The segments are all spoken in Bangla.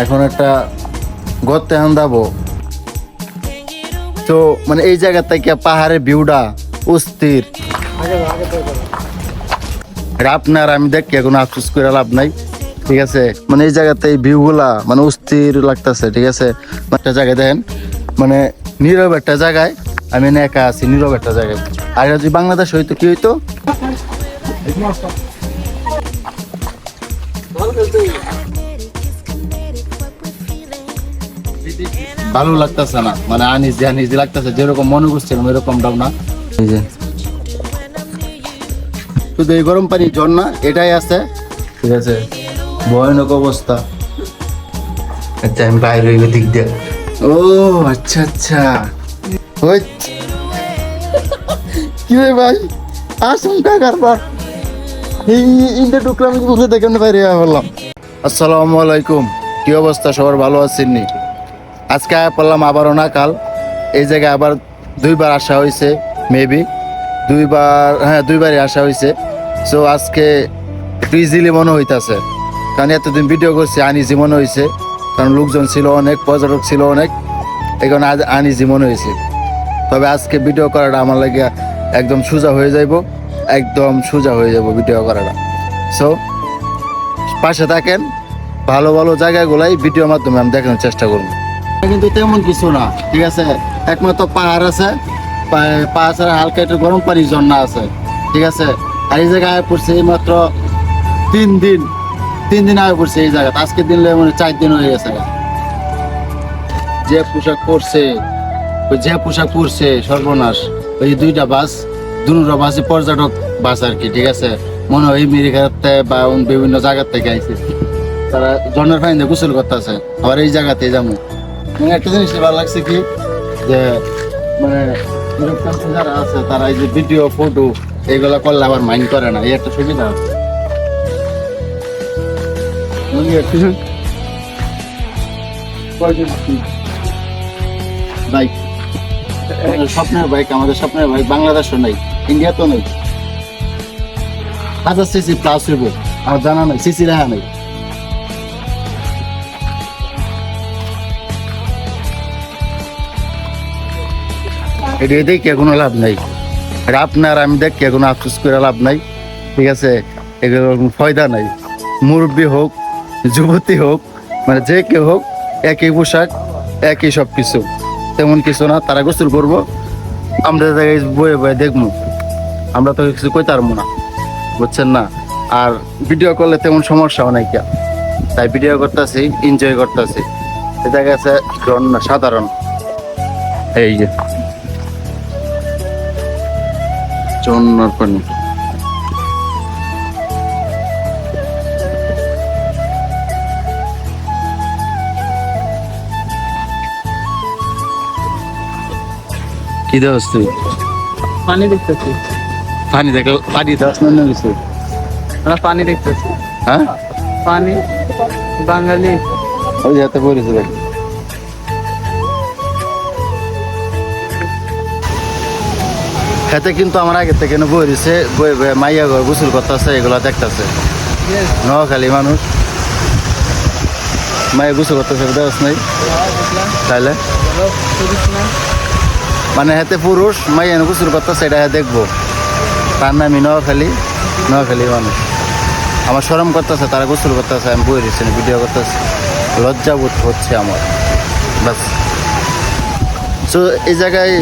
এখন একটা গর্তে আন্দাবো। তো মানে এই জায়গা থেকে পাহাড়ের ভিউটা অস্থির। আপনার আমি দেখি কোনো আফসোস করে লাভ নাই, ঠিক আছে। মানে এই জায়গাতে এই ভিউগুলা মানে অস্থির লাগতেছে, ঠিক আছে। একটা জায়গায় দেখেন, মানে নীরব একটা জায়গায় আমি একা আছি, নীরব একটা জায়গায়। আর যদি বাংলাদেশ হইতো কি হইতো, ভালো লাগতেছে না, মানে আনিজি আনিজি লাগতেছে, যেরকম মনে করছিলাম এরকমটাও না। এই যে শুধু এই গরম পানি ঝর্ণা এটাই আছে, ঠিক আছে। ভয়ানক অবস্থা। আচ্ছা আমি বাইরে হইলে দিক দিয়ে, ও আচ্ছা আচ্ছা। ওই কি রে ভাই, আশঙ্কা কারবার এই ইন্ডে টুকরা আমি বুঝে দেখেন বাইরে বললাম। আসসালামু আলাইকুম, কি অবস্থা সবার, ভালো আছেন নি? আজকে পড়লাম আবারও না কাল এই জায়গায় আবার দুইবার আসা হয়েছে, মেবি দুইবারই আসা হয়েছে। সো আজকে একটু ইজিলি মনে হইতাছে, কারণ এতদিন ভিডিও করছি আনইজি মনে হয়েছে, কারণ লোকজন ছিল অনেক, পর্যটক ছিল অনেক, এখন আজ আনইজি মনে হয়েছে। তবে আজকে ভিডিও করাটা আমার লাগে একদম সোজা হয়ে যাইব, একদম সোজা হয়ে যাব ভিডিও করাটা। সো পাশে থাকেন, ভালো ভালো জায়গাগুলাই ভিডিওর মাধ্যমে আমি দেখানোর চেষ্টা করবো। কিন্তু তেমন কিছু না, ঠিক আছে। একমাত্র পাহাড় আছে, পাহাড় ছাড়া হালকা একটু গরম পানির ঝর্ণা আছে, ঠিক আছে। আর এই জায়গায় আয় পড়ছে এই মাত্র 3 দিন আয় পড়ছে এই জায়গা। আজকে দিন মানে 4 দিন হয়ে গেছে। যে পোশাক পরছে সর্বনাশ। ওই দুইটা বাস, দুটো বাসে পর্যটক বাস আর কি, ঠিক আছে। মনে হয় আমেরিকাতে বা বিভিন্ন জায়গার থেকে আইছে, তারা ঝর্ণার পানিতে গোসল করতেছে। আবার এই জায়গাতে যাবো, মানে একটা জিনিস ভালো লাগছে কি, যে মানে যারা আছে তারা এই যে ভিডিও ফটো এইগুলা করলে আবার মাইন্ড করে না, এই একটা সুবিধা আছে। বাইক, স্বপ্নের বাইক, আমাদের স্বপ্নের বাইক। বাংলাদেশও নেই, ইন্ডিয়া তো নেই। 1000 সিসি প্লাস হইব, আমার জানা নাই, সিসি দেখা নেই। এটা দেখে কোনো লাভ নাই, আর আপনার আমি দেখে কোনো আফসোস করে লাভ নাই, ঠিক আছে। এগুলো কোনো ফায়দা নাই। মুরব্বী হোক, যুবতী হোক, মানে যে কেউ হোক, একই পোশাক, একই সব কিছু, তেমন কিছু না। তারা গোসল করবো, আমরা জায়গায় বয়ে বয়ে দেখবো, আমরা তো কিছু কইতে পারবো না, বুঝছেন না। আর ভিডিও করলে তেমন সমস্যাও নাই, কে তাই ভিডিও করতেছি, এনজয় করতেছি। এটা গেছে ঝর্ণা সাধারণ, এই যে ঝর্ণার পানি। কি দেওয়াস তুই? পানি দেখতেছি। পানি দেখো, পানি দেওয়াস না কিছু? আমরা পানি দেখতেছি। হ্যাঁ, পানি বাঙালি। ওই হাতে পড়েছে দেখ। খেতে কিন্তু আমার আগে থেকে বই দিছে, বই মাইয়া ঘর গোসল করতেছে, এগুলা দেখতেছে। নোয়াখালী মানুষ মাইয়া গোসল করতেছে, দেওয়াস নাই তাইলে? মানে হাতে পুরুষ মাইয়া গোসল করতেছে, এটা দেখবো। তার নামই নোয়াখালী মানুষ। আমার শরম করতেছে, তারা গোসল করতেছে, আমি বই দিচ্ছি, ভিডিও করতেছি, লজ্জাবোধ হচ্ছে আমার, বাস। তো এই জায়গায়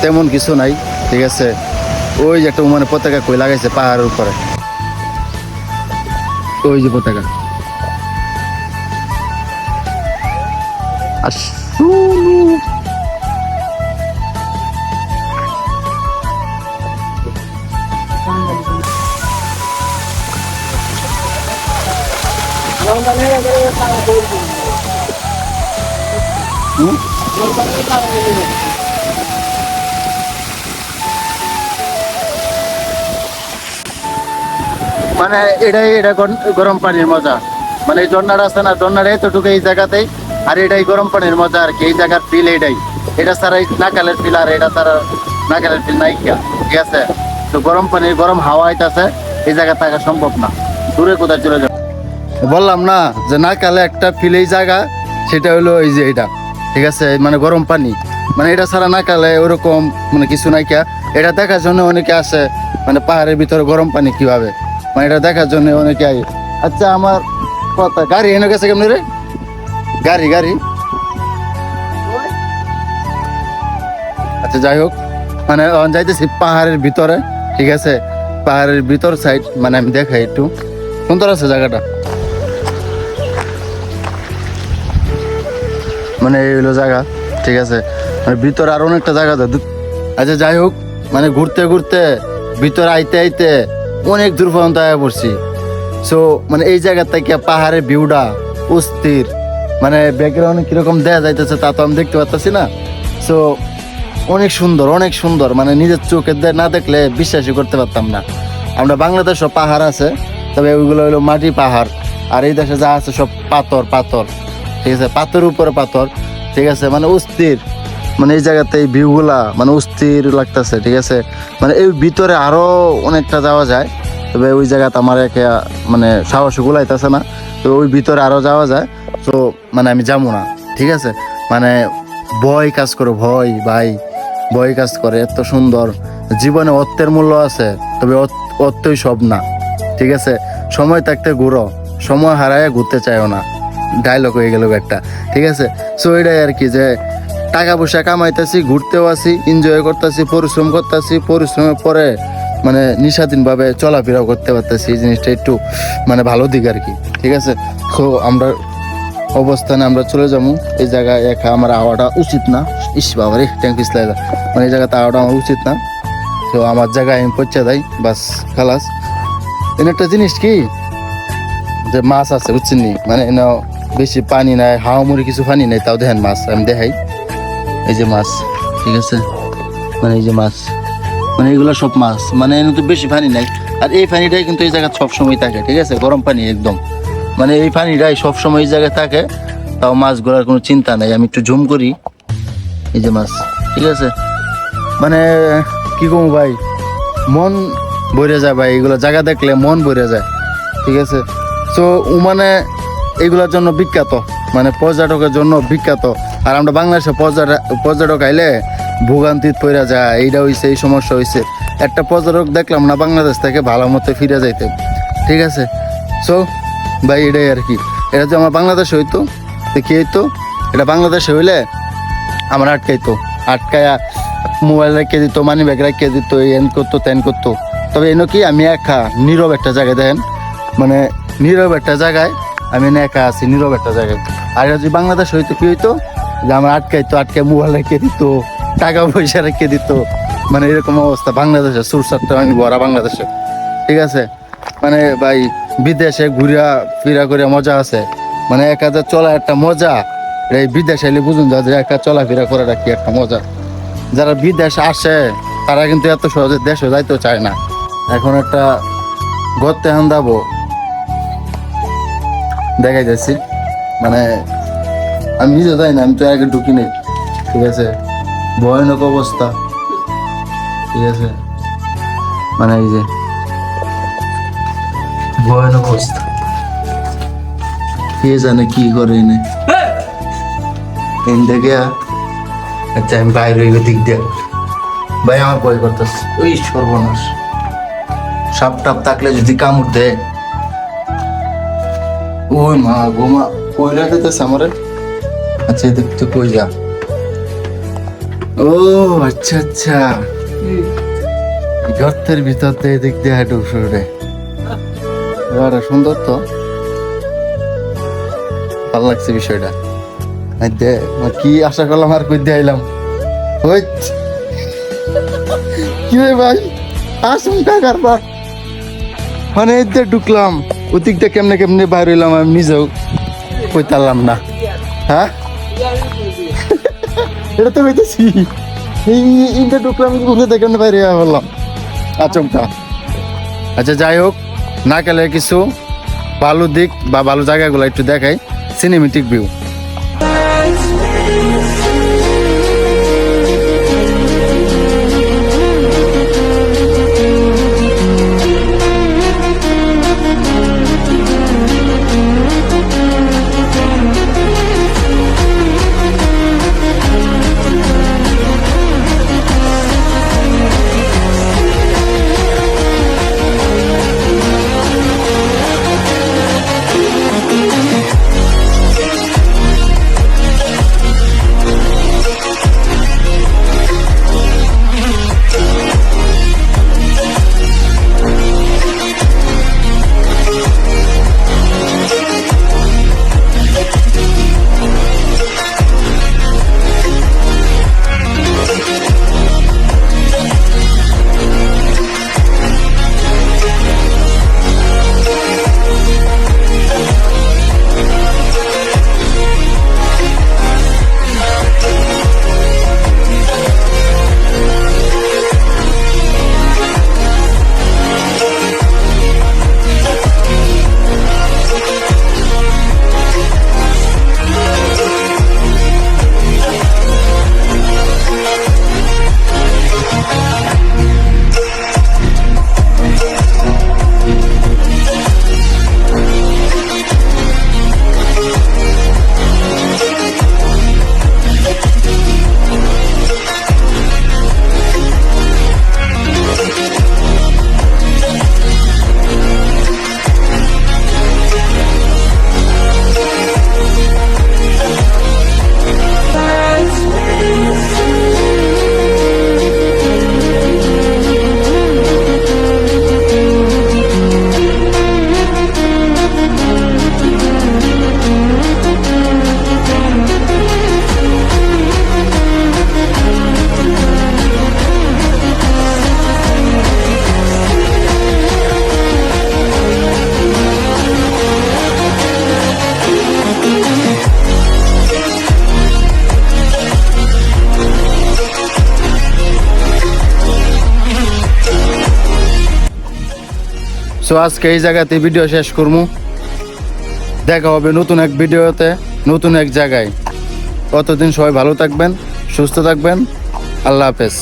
তেমন কিছু নাই, ঠিক আছে। ওই যে একটা মানে পতাকা কই লাগাইছে পাহাড়ের উপরে, ওই যে পতাকা। মানে এটা গরম পানির মজা। মানে এই ঝর্ণাটা আছে না, ঝর্ণাটা এতটুকু এই জায়গাতেই, আর এটাই গরম পানির মজা আর কি। এই জায়গার ফিল এটাই, এটা ছাড়া নাকালের ফিল, আর এটা ছাড়া নাকালের ফিল নাই, ঠিক আছে। তো গরম পানির গরম হাওয়া আইতাছে, এই জায়গা থাকা সম্ভব না, দূরে কোথায় চলে যাবে। বললাম না যে নাকালে একটা ফিলেই জায়গা, সেটা হলো এই যে এটা, ঠিক আছে, মানে গরম পানি, মানে এটা ছাড়া নাকালে ওরকম মানে কিছু নাই কিয়া। এটা দেখার জন্য অনেকে আসে, মানে পাহাড়ের ভিতরে গরম পানি কিভাবে, মানে এটা দেখার জন্য অনেকে আই। আচ্ছা আমার কথা, গাড়ি এনে গেছে কেমনি রে? গাড়ি গাড়ি আচ্ছা যাই হোক, মানে যাইতেছি পাহাড়ের ভিতরে, ঠিক আছে, পাহাড়ের ভিতর সাইড, মানে আমি দেখাই একটু সুন্দর আছে জায়গাটা, মানে এই হলো জায়গা, ঠিক আছে, মানে ভিতরে আর অনেকটা জায়গা তো। আচ্ছা যাই হোক, মানে ঘুরতে ঘুরতে ভিতরে আইতে আইতে অনেক দূর পর্যন্ত আয়া পড়ছি। সো মানে এই জায়গা থেকে পাহাড়ের ভিউটা অস্থির, মানে ব্যাকগ্রাউন্ডে কিরকম দেখা যাইতেছে তা তো আমি দেখতে পাচ্ছি না। সো অনেক সুন্দর, অনেক সুন্দর, মানে নিজের চোখে না দেখলে বিশ্বাসই করতে পারতাম না। আমরা বাংলাদেশও পাহাড় আছে, তবে ওইগুলো হলো মাটি পাহাড়, আর এই দেশে যা আছে সব পাথর পাথর, ঠিক আছে, পাথর উপরে পাথর, ঠিক আছে, মানে অস্থির, মানে এই জায়গাতে এই ভিউগুলা মানে অস্থির লাগতেছে, ঠিক আছে, মানে এই ভিতরে আরো অনেকটা যাওয়া যায়, তবে ওই জায়গাতে আমার একে মানে সাহস গুলাইতেছে না, তো ওই ভিতরে আরো যাওয়া যায়, তো মানে আমি যাবো না, ঠিক আছে, মানে ভয় কাজ করে, ভয় ভাই, ভয় কাজ করে। এত সুন্দর জীবনে অর্থের মূল্য আছে, তবে অর্থই সব না, ঠিক আছে, সময় থাকতে ঘুরো, সময় হারায় ঘুরতে চাইও না, ডায়লগ হয়ে গেল একটা, ঠিক আছে। সো এটাই আর কি, যে টাকা পয়সা কামাইতেছি, ঘুরতেও আসি, এনজয় করতেছি, পরিশ্রম করতেছি, পরিশ্রমের পরে মানে নিঃস্বাধীনভাবে চলাফেরাও করতে পারতেছি, এই জিনিসটা একটু মানে ভালো দিক আর কি, ঠিক আছে। তো আমরা অবস্থানে আমরা চলে যাবো, এই জায়গায় একা আমার আওয়াটা উচিত না, ইস বাবা রে ট্যাঙ্কিস লাগা, মানে এই জায়গাতে আওয়াটা আমার উচিত না, তো আমার জায়গায় আমি পৌঁছে যাই, বাস খালাস। এনে একটা জিনিস কি, যে মাছ আছে বুঝছেন নি, মানে এনে বেশি পানি নাই, হাওয়ামুড়ি কিছু পানি নেই, তাও দেখেন মাছ, আমি দেখাই, এই যে মাছ, ঠিক আছে, মানে এই যে মাছ, মানে এগুলো সব মাছ, মানে এনে তো বেশি পানি নাই, আর এই পানিটাই কিন্তু এই জায়গায় সবসময় থাকে, ঠিক আছে, গরম পানি একদম, মানে এই পানিটাই সবসময় এই জায়গায় থাকে, তাও মাছগুলোর কোনো চিন্তা নাই। আমি একটু জুম করি, এই যে মাছ, ঠিক আছে, মানে কি কমু ভাই, মন ভরে যায় ভাই, এগুলো জায়গা দেখলে মন ভরে যায়, ঠিক আছে। তো মানে এগুলোর জন্য বিখ্যাত, মানে পর্যটকের জন্য বিখ্যাত, আর আমরা বাংলাদেশে পর্যটক আইলে ভোগান্তিত পড়া যায়, এইটা হইছে, এই সমস্যা হইছে, একটা পর্যটক দেখলাম না বাংলাদেশ থেকে ভালো মতো ফিরে যাইতে, ঠিক আছে। সো ভাই এটাই আর কি, এটা যে আমার বাংলাদেশে হইতো, তো কি হইতো, এটা বাংলাদেশে হইলে আমার আটকায়া মোবাইল রেখে দিত, মানি ব্যাগ রেখে দিত, এন করতো তেন করতো, তবে এনে কি আমি একা নীরব একটা জায়গায়, দেখেন মানে নীরব একটা জায়গায় আমি এনে একা আছি, নীরব একটা জায়গায়। আর যদি বাংলাদেশ হইতো কি হইতো, যে আমার আটকায় মোবাইল রেখে দিত, টাকা পয়সা রেখে দিত, মানে এরকম অবস্থা বাংলাদেশে, সুরসারটা আমি ভরা বাংলাদেশে, ঠিক আছে। মানে ভাই বিদেশে ঘুরা ফিরা করে মজা আছে, মানে একা যে চলা একটা মজা, এই বিদেশে এলে বুঝুন যা যে একা চলাফেরা করাটা কি একটা মজা। যারা বিদেশ আসে তারা কিন্তু এত সহজে দেশে যাইতেও চায় না। এখন একটা গর্তে হান্দাবো দেখাই যাচ্ছি, মানে আমি নিজে যাই না, আমি তো আগে ঢুকি নেই, ঠিক আছে, ভয়ানক অবস্থা, ঠিক আছে, মানে এই যে ভয়ানক অবস্থা, কে জানে কি করে এনে দেখে। আচ্ছা আমি বাইরে ওই দিক দিয়ে, ভাই আমার ভয় করতেছে, ওই সর্বনাশ, সাপ টাপ থাকলে যদি কামড় দেয়, ওই মা গোমা কইরা দিতেছে আমারে। আচ্ছা এদিক তো কই যা, ও আচ্ছা আচ্ছা, গর্তের ভিতর দিয়ে এদিক দিয়ে হাঁটু শুরু, সুন্দর তো, ভালো লাগছে বিষয়টা, কি আশা করলাম আর কই দিয়ে আইলাম, ওই কি রে ভাই আশঙ্কা কারবার, মানে এতে ঢুকলাম, ওদিকটা কেমনে কেমনে বাইর হইলাম আমি নিজেও কইতে পারলাম না। হ্যাঁ এটা তো হইতেছি, এইটা ঢুকলাম বুঝতে কেমনে বাইরে বললাম আচমকা। আচ্ছা যাই হোক, না গেলে কিছু ভালো দিক বা ভালো জায়গাগুলো একটু দেখাই, সিনেমেটিক ভিউ। সো আজকে এই জায়গাতে ভিডিও শেষ করবো। দেখা হবে নতুন এক ভিডিওতে, নতুন এক জায়গায়। ততদিন সবাই ভালো থাকবেন, সুস্থ থাকবেন। আল্লাহ হাফেজ।